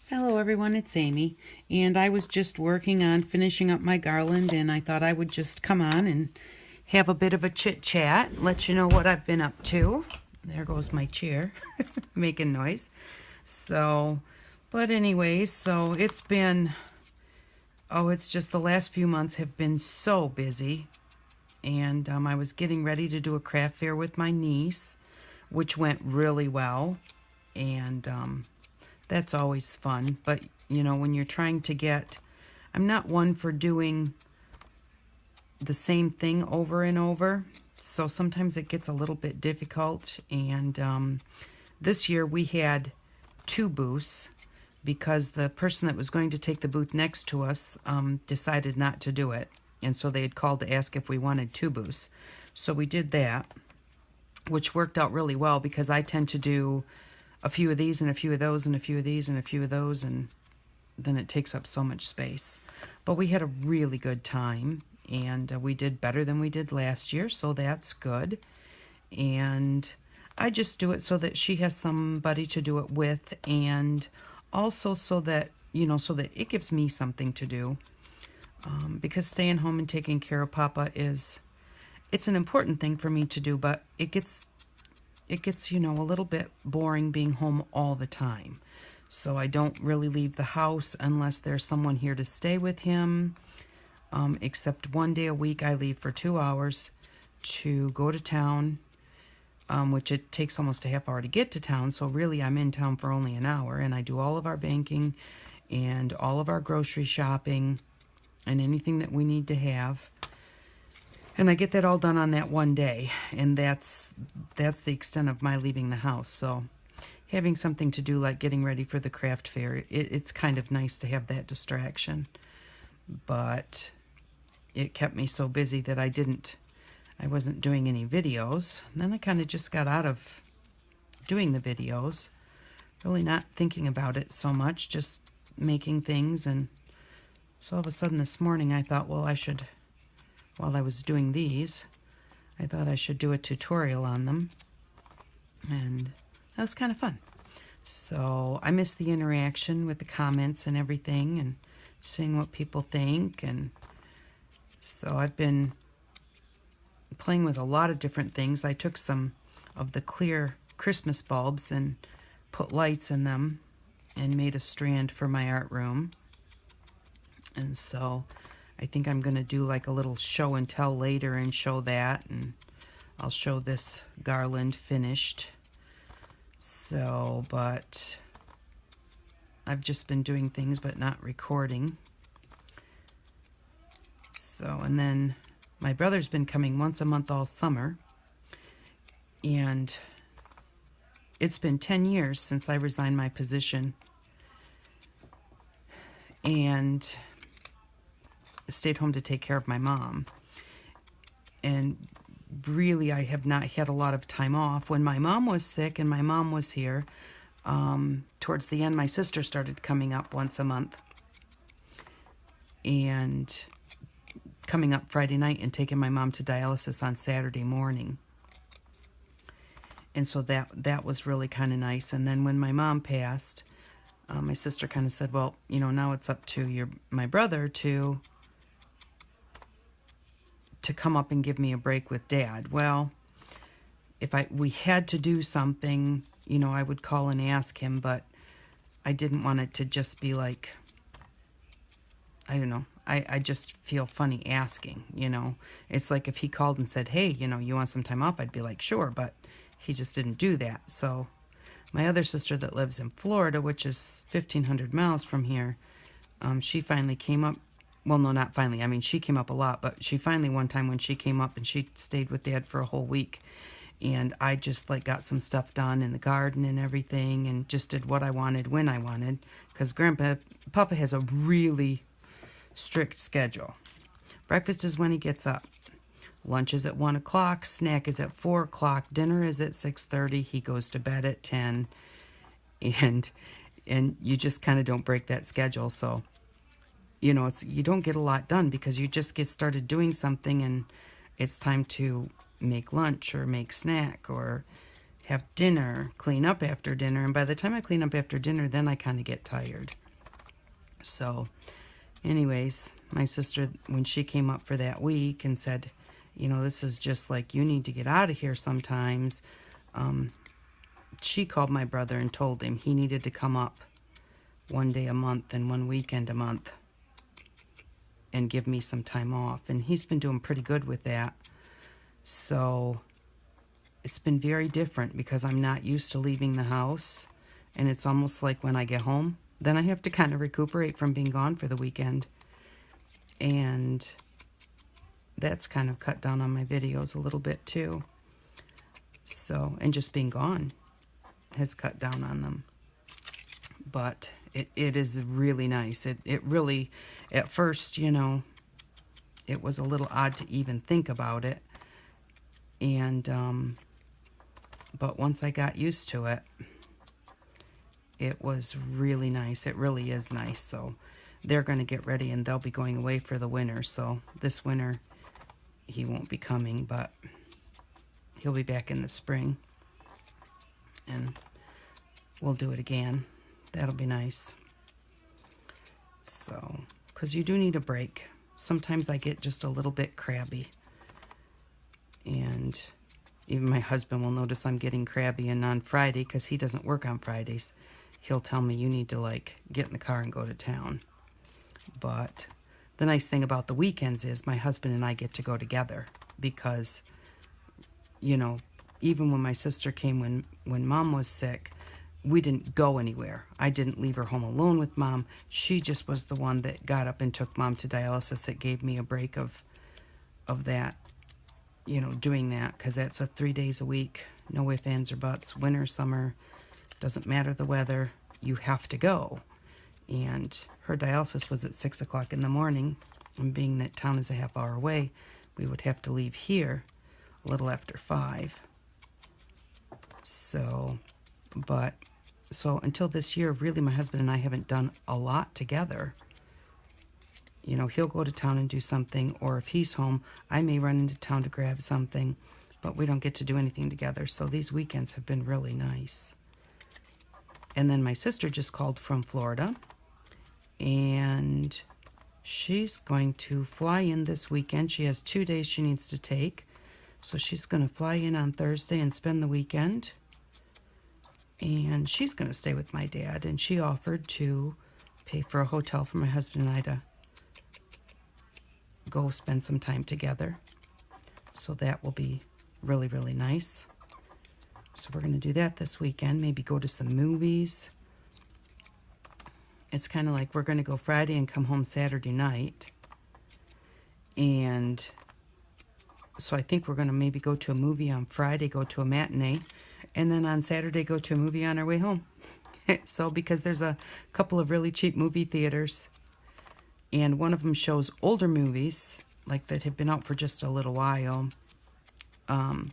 Hello everyone, it's Amy, and I was just working on finishing up my garland, and I thought I would just come on and have a bit of a chit chat, let you know what I've been up to. There goes my chair making noise. But anyways, it's just the last few months have been so busy, and I was getting ready to do a craft fair with my niece, which went really well, and that's always fun. But when you're trying to I'm not one for doing the same thing over and over, so sometimes it gets a little bit difficult. And this year we had two booths because the person that was going to take the booth next to us decided not to do it, and so they had called to ask if we wanted two booths. So we did that, which worked out really well because I tend to do a few of these and a few of those and a few of these and a few of those, and then it takes up so much space. But we had a really good time, and we did better than we did last year, so that's good. And I just do it so that she has somebody to do it with, and also so that it gives me something to do, because staying home and taking care of Papa it's an important thing for me to do, but it gets a little bit boring being home all the time. So I don't really leave the house unless there's someone here to stay with him, except one day a week I leave for 2 hours to go to town, which it takes almost a half hour to get to town. So really I'm in town for only an hour, and I do all of our banking and all of our grocery shopping and anything that we need to have. And I get that all done on that one day, and that's the extent of my leaving the house. So having something to do like getting ready for the craft fair, it's kind of nice to have that distraction. But it kept me so busy that I wasn't doing any videos. And then I kind of just got out of doing the videos, really not thinking about it so much, just making things. And so all of a sudden this morning I thought, well, while I was doing these, I thought I should do a tutorial on them, and that was kind of fun. So I miss the interaction with the comments and everything, and seeing what people think. And so I've been playing with a lot of different things. I took some of the clear Christmas bulbs and put lights in them and made a strand for my art room. And so I think I'm going to do like a little show and tell later and show that, and I'll show this garland finished. But I've just been doing things but not recording. And then my brother's been coming once a month all summer, and it's been 10 years since I resigned my position and stayed home to take care of my mom. And really, I have not had a lot of time off. When my mom was sick and my mom was here, towards the end, my sister started coming up once a month and coming up Friday night and taking my mom to dialysis on Saturday morning. And so that was really kind of nice. And then when my mom passed, my sister kind of said, well, now it's up to my brother to come up and give me a break with Dad. Well, if we had to do something, I would call and ask him, but I didn't want it to just be like, I don't know, I just feel funny asking, It's like if he called and said, hey, you want some time off, I'd be like, sure, but he just didn't do that. So my other sister that lives in Florida, which is 1,500 miles from here, she finally came up. Well, no, not finally. I mean, she came up a lot, but she finally, one time when she came up, and she stayed with Dad for a whole week, and I just got some stuff done in the garden and everything, and just did what I wanted when I wanted, because Papa has a really strict schedule. Breakfast is when he gets up. Lunch is at 1 o'clock. Snack is at 4 o'clock. Dinner is at 6:30. He goes to bed at 10, and you just kind of don't break that schedule. So you don't get a lot done because you just get started doing something, and it's time to make lunch or make snack or have dinner, clean up after dinner, and by the time I clean up after dinner, then I kind of get tired. So anyways, my sister, when she came up for that week and said, you know, this is just like, you need to get out of here sometimes, she called my brother and told him he needed to come up one day a month and one weekend a month and give me some time off. And he's been doing pretty good with that. So it's been very different because I'm not used to leaving the house. And it's almost like when I get home, then I have to kind of recuperate from being gone for the weekend. And that's kind of cut down on my videos a little bit too. So, and just being gone has cut down on them. But it is really nice. It really, at first, you know, it was a little odd to even think about it. And, but once I got used to it, it was really nice. It really is nice. So they're going to get ready and they'll be going away for the winter. So this winter, he won't be coming, but he'll be back in the spring. And we'll do it again. That'll be nice. So, because you do need a break. Sometimes I get just a little bit crabby. And even my husband will notice I'm getting crabby. And on Friday, because he doesn't work on Fridays, he'll tell me, you need to, like, get in the car and go to town. But the nice thing about the weekends is my husband and I get to go together. Because, you know, even when my sister came when Mom was sick, we didn't go anywhere. I didn't leave her home alone with Mom. She just was the one that got up and took Mom to dialysis. It gave me a break of that, you know, doing that, because that's a 3 days a week. No ifs, ands, or buts. Winter, summer, doesn't matter the weather. You have to go. And her dialysis was at 6 o'clock in the morning. And being that town is a half hour away, we would have to leave here a little after 5. So until this year, really, my husband and I haven't done a lot together. You know, he'll go to town and do something, or if he's home, I may run into town to grab something, but we don't get to do anything together. So these weekends have been really nice. And then my sister just called from Florida, and she's going to fly in this weekend. She has 2 days she needs to take. So she's going to fly in on Thursday and spend the weekend. And she's going to stay with my dad. And she offered to pay for a hotel for my husband and I to go spend some time together. So that will be really, really nice. So we're going to do that this weekend. Maybe go to some movies. It's kind of like we're going to go Friday and come home Saturday night. And so I think we're going to maybe go to a movie on Friday, go to a matinee, and then on Saturday go to a movie on our way home. So because there's a couple of really cheap movie theaters, and one of them shows older movies, like that have been out for just a little while. And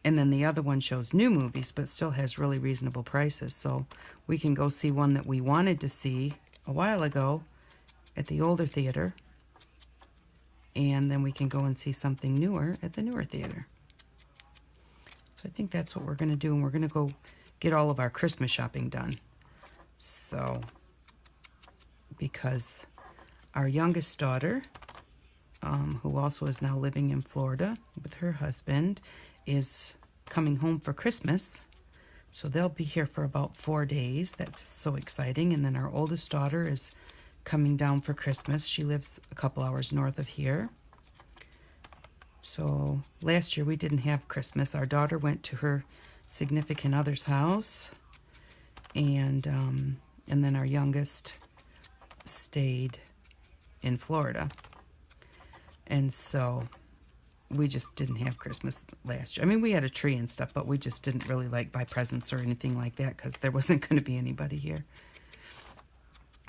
then the other one shows new movies, but still has really reasonable prices. So we can go see one that we wanted to see a while ago at the older theater. And then we can go and see something newer at the newer theater. So I think that's what we're going to do. And we're going to go get all of our Christmas shopping done. So, because our youngest daughter, who also is now living in Florida with her husband, is coming home for Christmas. So they'll be here for about 4 days. That's so exciting. And then our oldest daughter is coming down for Christmas. She lives a couple hours north of here. So last year we didn't have Christmas. Our daughter went to her significant other's house, and then our youngest stayed in Florida. And so we just didn't have Christmas last year. I mean, we had a tree and stuff, but we just didn't really like buy presents or anything like that because there wasn't going to be anybody here.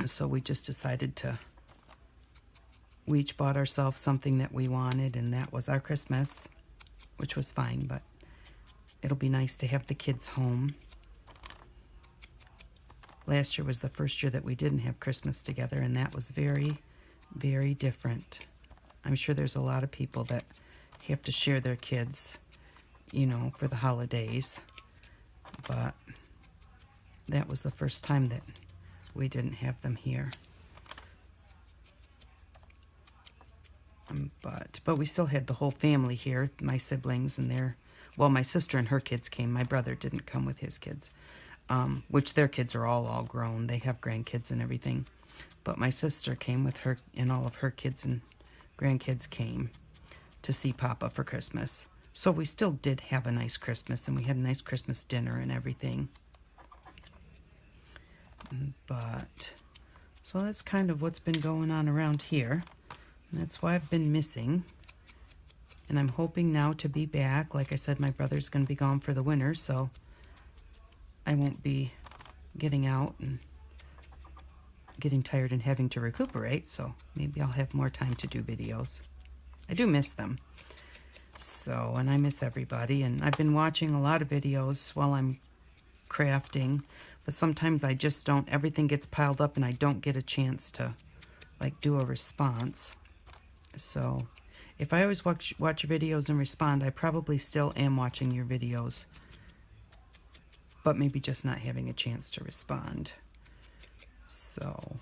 So we just decided we each bought ourselves something that we wanted, and that was our Christmas, which was fine, but it'll be nice to have the kids home. Last year was the first year that we didn't have Christmas together, and that was very, very different. I'm sure there's a lot of people that have to share their kids, you know, for the holidays. but that was the first time that we didn't have them here. But we still had the whole family here, my siblings and my sister and her kids came. My brother didn't come with his kids, which their kids are all grown. They have grandkids and everything. But my sister came with her, and all of her kids and grandkids came to see Papa for Christmas. So we still did have a nice Christmas, and we had a nice Christmas dinner and everything. So that's kind of what's been going on around here. That's why I've been missing. And I'm hoping now to be back. Like I said, my brother's going to be gone for the winter, so I won't be getting out and getting tired and having to recuperate. So maybe I'll have more time to do videos. I do miss them. So, and I miss everybody. And I've been watching a lot of videos while I'm crafting. But sometimes I just don't. Everything gets piled up and I don't get a chance to, like, do a response. So, if I always watch your videos and respond, I probably still am watching your videos, but maybe just not having a chance to respond. So,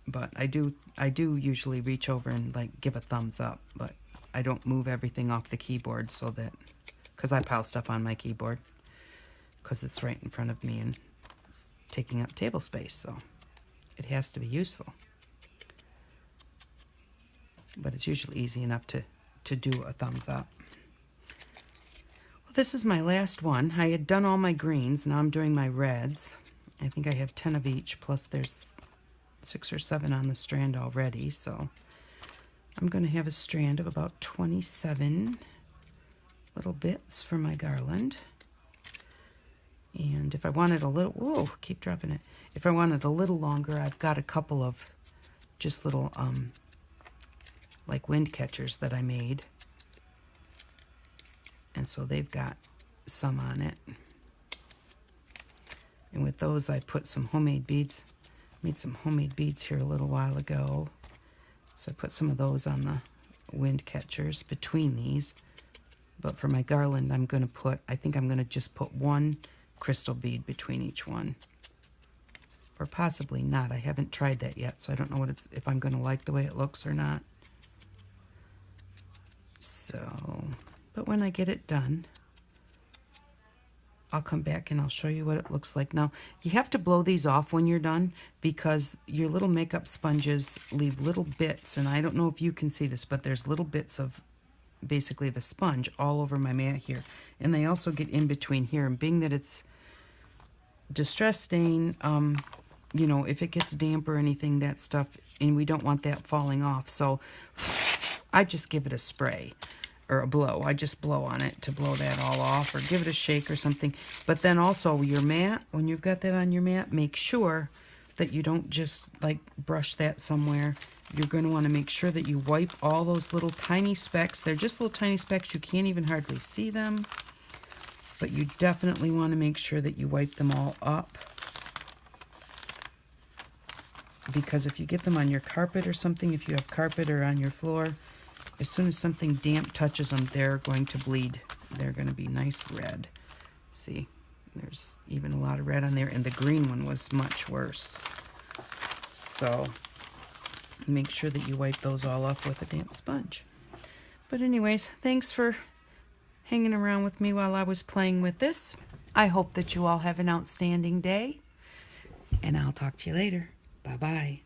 but I do usually reach over and, like, give a thumbs up, but I don't move everything off the keyboard so that, because I pile stuff on my keyboard, because it's right in front of me and it's taking up table space, so it has to be useful. But it's usually easy enough to do a thumbs up. Well, this is my last one. I had done all my greens. Now I'm doing my reds. I think I have 10 of each, plus there's 6 or 7 on the strand already. So I'm going to have a strand of about 27 little bits for my garland. And if I wanted a little, whoa, keep dropping it. If I wanted a little longer, I've got a couple of just little like wind catchers that I made, and so they've got some on it. And with those I put some homemade beads. Made some homemade beads here a little while ago, so I put some of those on the wind catchers between these. But for my garland, I think I'm going to just put one crystal bead between each one, or possibly not. I haven't tried that yet, so I don't know if I'm going to like the way it looks or not. So, but when I get it done, I'll come back and I'll show you what it looks like. Now, you have to blow these off when you're done, because your little makeup sponges leave little bits, and I don't know if you can see this, but there's little bits of basically the sponge all over my mat here. And they also get in between here, and being that it's distress stain, you know, if it gets damp or anything, that stuff, and we don't want that falling off. So I just give it a spray or a blow. I just blow on it to blow that all off, or give it a shake or something. But then also your mat, when you've got that on your mat, make sure that you don't just like brush that somewhere. You're going to want to make sure that you wipe all those little tiny specks. They're just little tiny specks. You can't even hardly see them. But you definitely want to make sure that you wipe them all up, because if you get them on your carpet or something, if you have carpet or on your floor, as soon as something damp touches them, they're going to bleed. They're going to be nice red. See, there's even a lot of red on there, and the green one was much worse. So make sure that you wipe those all off with a damp sponge. But anyways, thanks for hanging around with me while I was playing with this. I hope that you all have an outstanding day, and I'll talk to you later. Bye-bye.